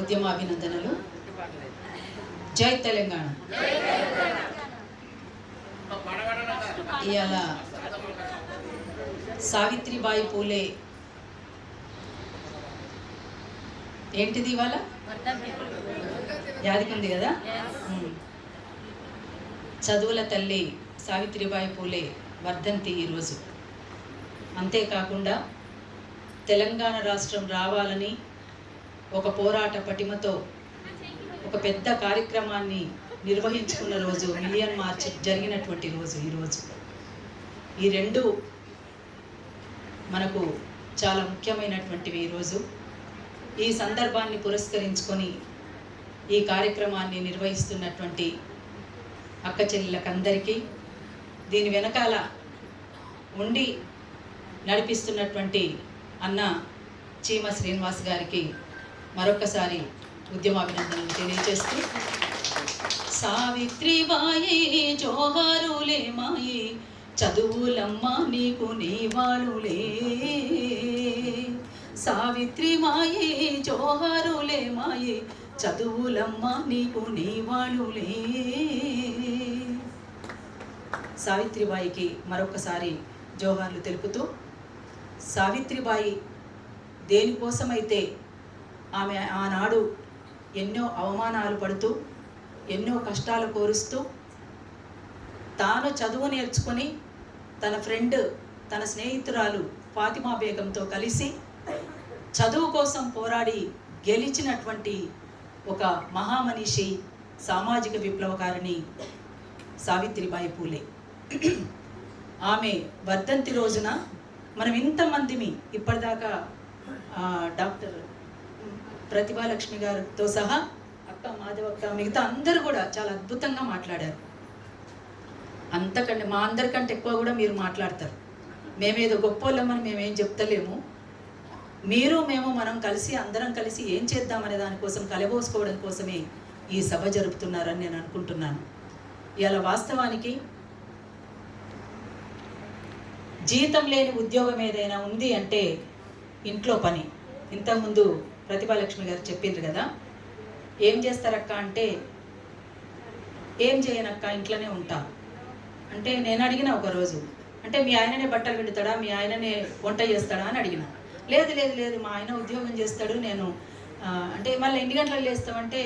ఉద్యమాభినందనలు. జై తెలంగాణ. ఇవాళ సావిత్రిబాయి పూలే ఏంటిది ఇవాళ యాదికుంది కదా. చదువుల తల్లి సావిత్రిబాయి పూలే వర్ధంతి ఈరోజు. అంతేకాకుండా తెలంగాణ రాష్ట్రం రావాలని ఒక పోరాట పటిమతో ఒక పెద్ద కార్యక్రమాన్ని నిర్వహించుకున్న రోజు, మిలియన్ మార్చ్ జరిగినటువంటి రోజు ఈరోజు. ఈ రెండు మనకు చాలా ముఖ్యమైనటువంటివి. ఈరోజు ఈ సందర్భాన్ని పురస్కరించుకొని ఈ కార్యక్రమాన్ని నిర్వహిస్తున్నటువంటి అక్క చెల్లెళ్ళకందరికీ, దీని వెనకాల ఉండి నడిపిస్తున్నటువంటి అన్న చీమ శ్రీనివాస్ గారికి మరొకసారి ఉద్యమాభినందనలు తెలియజేస్తూ, సావిత్రిబాయి జోహారులే మాయి చదువులమ్మ నీకు నీవాళులే, సావిత్రిబాయి జోహారులే మాయి చదువులమ్మ నీకు నీవాళులే. సావిత్రిబాయికి మరొకసారి జోహార్లు తెలుపుతూ, సావిత్రిబాయి దేనికోసమైతే ఆమె ఆనాడు ఎన్నో అవమానాలు పడుతూ ఎన్నో కష్టాలు కోరుస్తూ తాను చదువు నేర్చుకొని తన ఫ్రెండ్, తన స్నేహితురాలు ఫాతిమా బేగంతో కలిసి చదువు కోసం పోరాడి గెలిచినటువంటి ఒక మహామనిషి, సామాజిక విప్లవకారిణి సావిత్రిబాయి పూలే. ఆమె వర్ధంతి రోజున మనం ఇంతమందిమి ఇప్పటిదాకా డాక్టర్ ప్రతిభాలక్ష్మి గారితో సహా అక్క మాధవక్క మిగతా అందరూ కూడా చాలా అద్భుతంగా మాట్లాడారు. అంతకంటే మా అందరికంటే ఎక్కువ కూడా మీరు మాట్లాడతారు. మేమేదో గొప్పోళ్ళమని మేమేం చెప్తలేము. మీరు మేము మనం కలిసి అందరం కలిసి ఏం చేద్దామనే దానికోసం కలబోసుకోవడం కోసమే ఈ సభ జరుపుతున్నారని నేను అనుకుంటున్నాను. ఇలా వాస్తవానికి జీతం లేని ఉద్యోగం ఏదైనా ఉంది అంటే ఇంట్లో పని. ఇంతకుముందు ప్రతిభాలక్ష్మి గారు చెప్పిండ్రు కదా, ఏం చేస్తారక్క అంటే ఏం చేయనక్క ఇంట్లోనే ఉంటా అంటే, నేను అడిగిన ఒకరోజు, అంటే మీ ఆయననే బట్టలు పిండుతాడా, మీ ఆయననే వంట చేస్తాడా అని అడిగిన. లేదు లేదు లేదు మా ఆయన ఉద్యోగం చేస్తాడు, నేను అంటే మళ్ళీ ఎన్ని గంటలకు లేస్తామంటే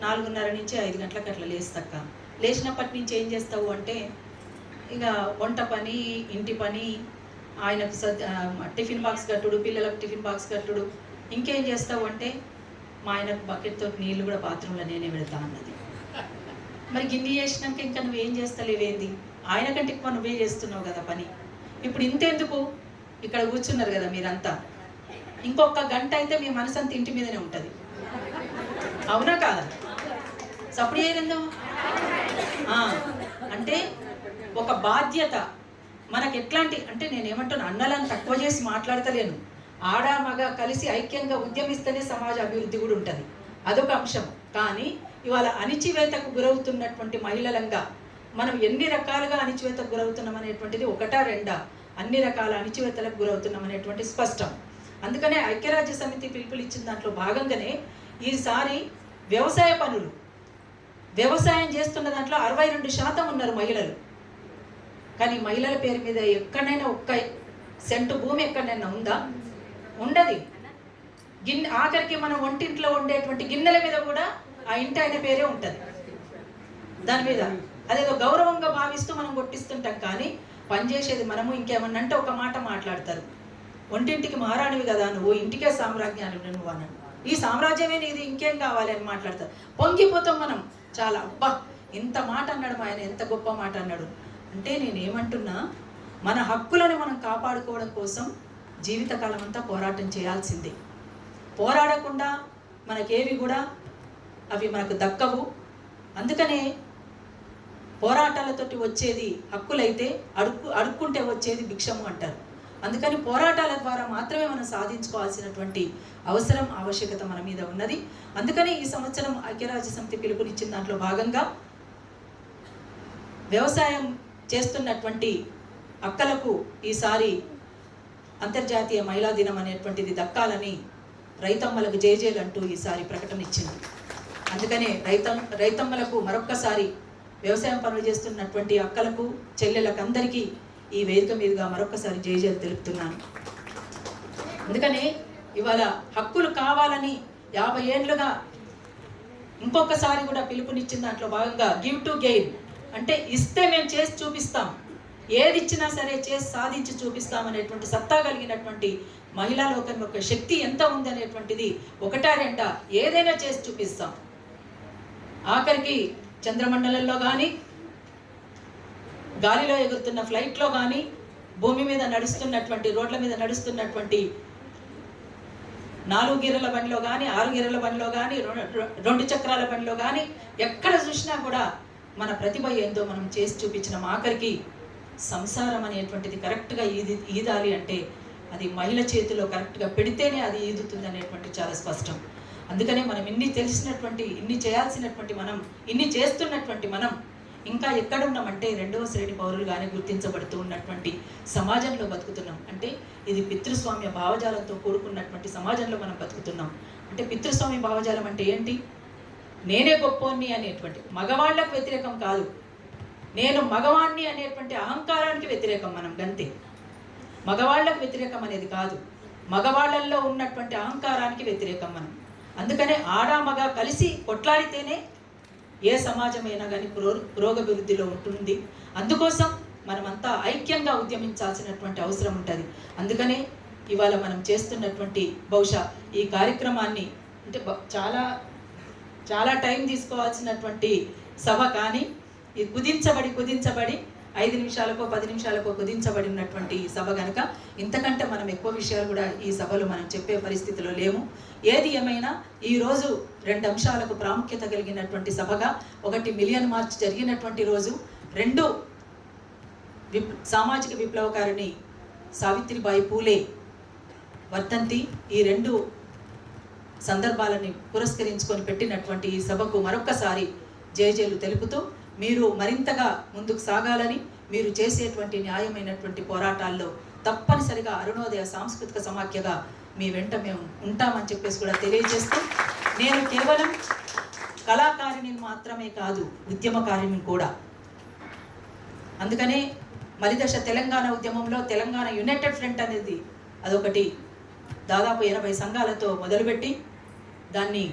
4:30 నుంచి 5 గంటలకు అట్లా లేస్తక్క. లేచినప్పటి నుంచి ఏం చేస్తావు అంటే ఇక వంట పని, ఇంటి పని, ఆయనకు టిఫిన్ బాక్స్ కట్టుడు, పిల్లలకు టిఫిన్ బాక్స్ కట్టుడు, ఇంకేం చేస్తావు అంటే మా ఆయనకు బకెట్తో నీళ్ళు కూడా బాత్రూంలో నేనే పెడతా అన్నది. మరి గిన్నె చేసినాక ఇంకా నువ్వేం చేస్తలేవేంది, ఆయన కంటే ఎక్కువ నువ్వే చేస్తున్నావు కదా పని. ఇప్పుడు ఇంతెందుకు, ఇక్కడ కూర్చున్నారు కదా మీరంతా, ఇంకొక గంట అయితే మీ మనసు అంతా ఇంటి మీదనే ఉంటుంది. అవునా కాదా? సప్పుడు చేయలేదో అంటే ఒక బాధ్యత మనకు ఎట్లాంటి అంటే, నేనేమంటాను, అన్నలను తక్కువ చేసి మాట్లాడతలేను. ఆడ మగ కలిసి ఐక్యంగా ఉద్యమిస్తేనే సమాజ అభివృద్ధి కూడా ఉంటుంది, అదొక అంశం. కానీ ఇవాళ అణిచివేతకు గురవుతున్నటువంటి మహిళలంగా మనం ఎన్ని రకాలుగా అణిచివేతకు గురవుతున్నాం అనేటువంటిది ఒకటా రెండా, అన్ని రకాల అణిచివేతలకు గురవుతున్నాం అనేటువంటి స్పష్టం. అందుకనే ఐక్యరాజ్య సమితి పిలుపులు ఇచ్చిన దాంట్లో భాగంగానే ఈసారి వ్యవసాయ పనులు, వ్యవసాయం చేస్తున్న దాంట్లో 62% ఉన్నారు మహిళలు. కానీ మహిళల పేరు మీద ఎక్కడైనా ఒక్క సెంటు భూమి ఎక్కడైనా ఉందా? ఉండదు. ఆఖరికి మనం వంటింట్లో ఉండేటువంటి గిన్నెల మీద కూడా ఆ ఇంటి ఆయన పేరే ఉంటుంది దాని మీద. అదేదో గౌరవంగా భావిస్తూ మనం కొట్టిస్తుంటాం. కానీ పనిచేసేది మనము. ఇంకేమన్నా అంటే ఒక మాట మాట్లాడతారు, వంటింటికి మహారాణివి కదా నువ్వు, ఇంటికే సామ్రాజ్యాలు నువ్వు అన్నాడు. ఈ సామ్రాజ్యమే నీది, ఇంకేం కావాలి అని మాట్లాడతారు. పొంగిపోతాం మనం చాలా. అబ్బా ఇంత మాట అన్నాడు మా ఆయన, ఎంత గొప్ప మాట అన్నాడు అంటే, నేనేమంటున్నా, మన హక్కులను మనం కాపాడుకోవడం కోసం జీవితకాలం అంతా పోరాటం చేయాల్సిందే. పోరాడకుండా మనకేవి కూడా అవి మనకు దక్కవు. అందుకనే పోరాటాలతోటి వచ్చేది హక్కులైతే అడుక్కుంటే వచ్చేది భిక్షము అంటారు. అందుకని పోరాటాల ద్వారా మాత్రమే మనం సాధించుకోవాల్సినటువంటి అవసరం, ఆవశ్యకత మన మీద ఉన్నది. అందుకని ఈ సంవత్సరం ఐక్యరాజ్య సమితి పిలుపునిచ్చిన దాంట్లో భాగంగా వ్యవసాయం చేస్తున్నటువంటి అక్కలకు ఈసారి అంతర్జాతీయ మహిళా దినం అనేటువంటిది దక్కాలని రైతమ్మలకు జేజేలు అంటూ ఈసారి ప్రకటన ఇచ్చింది. అందుకనే రైతమ్మలకు మరొక్కసారి వ్యవసాయం పనులు చేస్తున్నటువంటి అక్కలకు చెల్లెలకు అందరికీ ఈ వేదిక మీదుగా మరొక్కసారి జేజేలు తెలుపుతున్నాను. అందుకనే ఇవాళ హక్కులు కావాలని 50 ఏళ్ళుగా ఇంకొకసారి కూడా పిలుపునిచ్చిన దాంట్లో భాగంగా గివ్ టు గెయిన్ అంటే ఇస్తే మేము చేసి చూపిస్తాం, ఏది ఇచ్చినా సరే చేసి సాధించి చూపిస్తాం అనేటువంటి సత్తా కలిగినటువంటి మహిళా లోకం యొక్క శక్తి ఎంత ఉంది అనేటువంటిది ఒకటా రెండా ఏదైనా చేసి చూపిస్తాం. ఆఖరికి చంద్రమండలంలో కానీ, గాలిలో ఎగురుతున్న ఫ్లైట్లో కానీ, భూమి మీద నడుస్తున్నటువంటి రోడ్ల మీద నడుస్తున్నటువంటి 4 గిర్రల బండిలో కానీ, 6 గిర్రల బండిలో కానీ, 2 చక్రాల బండిలో కానీ ఎక్కడ చూసినా కూడా మన ప్రతిభ ఏందో మనం చేసి చూపించిన ఆఖరికి సంసారం అనేటువంటిది కరెక్ట్గా ఈదాలి అంటే అది మహిళ చేతిలో కరెక్ట్గా పెడితేనే అది ఈదుతుంది అనేటువంటి చాలా స్పష్టం. అందుకనే మనం ఇన్ని తెలిసినటువంటి, ఇన్ని చేయాల్సినటువంటి మనం, ఇన్ని చేస్తున్నటువంటి మనం ఇంకా ఎక్కడున్నామంటే 2వ శ్రేణి పౌరులుగానే గుర్తించబడుతూ ఉన్నటువంటి సమాజంలో బతుకుతున్నాం. అంటే ఇది పితృస్వామ్య భావజాలంతో కూడుకున్నటువంటి సమాజంలో మనం బతుకుతున్నాం. అంటే పితృస్వామ్య భావజాలం అంటే ఏంటి? నేనే గొప్పోన్ని అనేటువంటి, మగవాళ్లకు వ్యతిరేకం కాదు, నేను మగవాణ్ణి అనేటువంటి అహంకారానికి వ్యతిరేకం మనం గంతే. మగవాళ్లకు వ్యతిరేకం అనేది కాదు, మగవాళ్లలో ఉన్నటువంటి అహంకారానికి వ్యతిరేకం మనం. అందుకనే ఆడ మగ కలిసి కొట్లాడితేనే ఏ సమాజమైనా కానీ పురోగభివృద్ధిలో ఉంటుంది. అందుకోసం మనమంతా ఐక్యంగా ఉద్యమించాల్సినటువంటి అవసరం ఉంటుంది. అందుకనే ఇవాళ మనం చేస్తున్నటువంటి బహుశా ఈ కార్యక్రమాన్ని అంటే చాలా చాలా టైం తీసుకోవాల్సినటువంటి సభ, కానీ ఇది కుదించబడి 5 నిమిషాలకో 10 నిమిషాలకో కుదించబడినటువంటి సభ కనుక ఇంతకంటే మనం ఎక్కువ విషయాలు కూడా ఈ సభలో మనం చెప్పే పరిస్థితిలో లేము. ఏది ఏమైనా ఈరోజు 2 అంశాలకు ప్రాముఖ్యత కలిగినటువంటి సభగా, 1 మిలియన్ మార్చ్ జరిగినటువంటి రోజు, 2 సామాజిక విప్లవకారిణి సావిత్రిబాయి పూలే వర్ధంతి, ఈ 2 సందర్భాలని పురస్కరించుకొని పెట్టినటువంటి ఈ సభకు మరొక్కసారి జేజేలు తెలుపుతూ మీరు మరింతగా ముందుకు సాగాలని, మీరు చేసేటువంటి న్యాయమైనటువంటి పోరాటాల్లో తప్పనిసరిగా అరుణోదయ సాంస్కృతిక సమాఖ్యగా మీ వెంట మేము ఉంటామని చెప్పేసి కూడా తెలియజేస్తూ, నేను కేవలం కళాకారిణిని మాత్రమే కాదు, ఉద్యమకారిణిని కూడా. అందుకనే మలిదశ తెలంగాణ ఉద్యమంలో తెలంగాణ యునైటెడ్ ఫ్రంట్ అనేది అదొకటి దాదాపు 80 సంఘాలతో మొదలుపెట్టి దాన్ని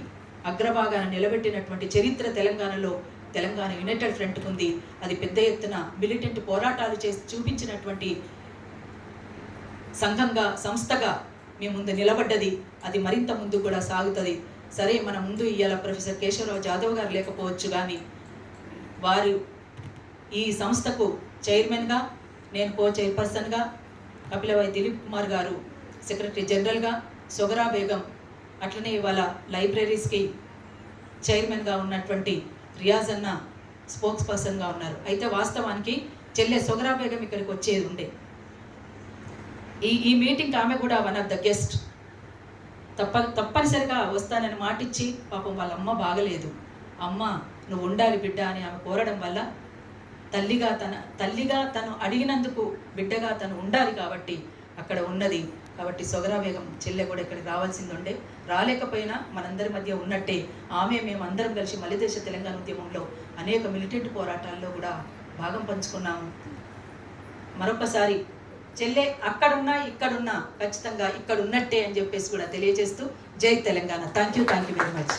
అగ్రభాగాన నిలబెట్టినటువంటి చరిత్ర తెలంగాణలో తెలంగాణ యునైటెడ్ ఫ్రంట్ ఉంది. అది పెద్ద ఎత్తున మిలిటెంట్ పోరాటాలు చేసి చూపించినటువంటి సంఘంగా, సంస్థగా మీ ముందు నిలబడ్డది. అది మరింత ముందు కూడా సాగుతుంది. సరే, మన ముందు ఇవాళ ప్రొఫెసర్ కేశవరావు జాదవ్ గారు లేకపోవచ్చు, కానీ వారు ఈ సంస్థకు చైర్మన్గా, నేను కో చైర్పర్సన్గా, కపిలవాయి దిలీప్ కుమార్ గారు సెక్రటరీ జనరల్గా, సొగరా బేగం అట్లనే ఇవాళ లైబ్రరీస్కి చైర్మన్గా ఉన్నటువంటి రియాజ్ అన్న స్పోక్స్ పర్సన్గా ఉన్నారు. అయితే వాస్తవానికి చెల్లె సొగరా బేగం ఇక్కడికి వచ్చేది ఉండే. ఈ మీటింగ్కి ఆమె కూడా వన్ ఆఫ్ ద గెస్ట్. తప్పనిసరిగా వస్తానని మాటిచ్చి, పాపం వాళ్ళ అమ్మ బాగలేదు, అమ్మ నువ్వు ఉండాలి బిడ్డ అని ఆమె కోరడం వల్ల తల్లిగా తను అడిగినందుకు బిడ్డగా తను ఉండాలి కాబట్టి అక్కడ ఉన్నది. కాబట్టి సొగరా బేగం చెల్లె కూడా ఇక్కడికి రావాల్సింది ఉండే, రాలేకపోయినా మనందరి మధ్య ఉన్నట్టే ఆమె మేము అందరం కలిసి మలిదశ తెలంగాణ ఉద్యమంలో అనేక మిలిటెంట్ పోరాటాల్లో కూడా భాగం పంచుకున్నాము. మరొకసారి చెల్లె అక్కడున్నా ఇక్కడున్నా ఖచ్చితంగా ఇక్కడ ఉన్నట్టే అని చెప్పేసి కూడా తెలియజేస్తూ, జై Telangana. Thank you very much.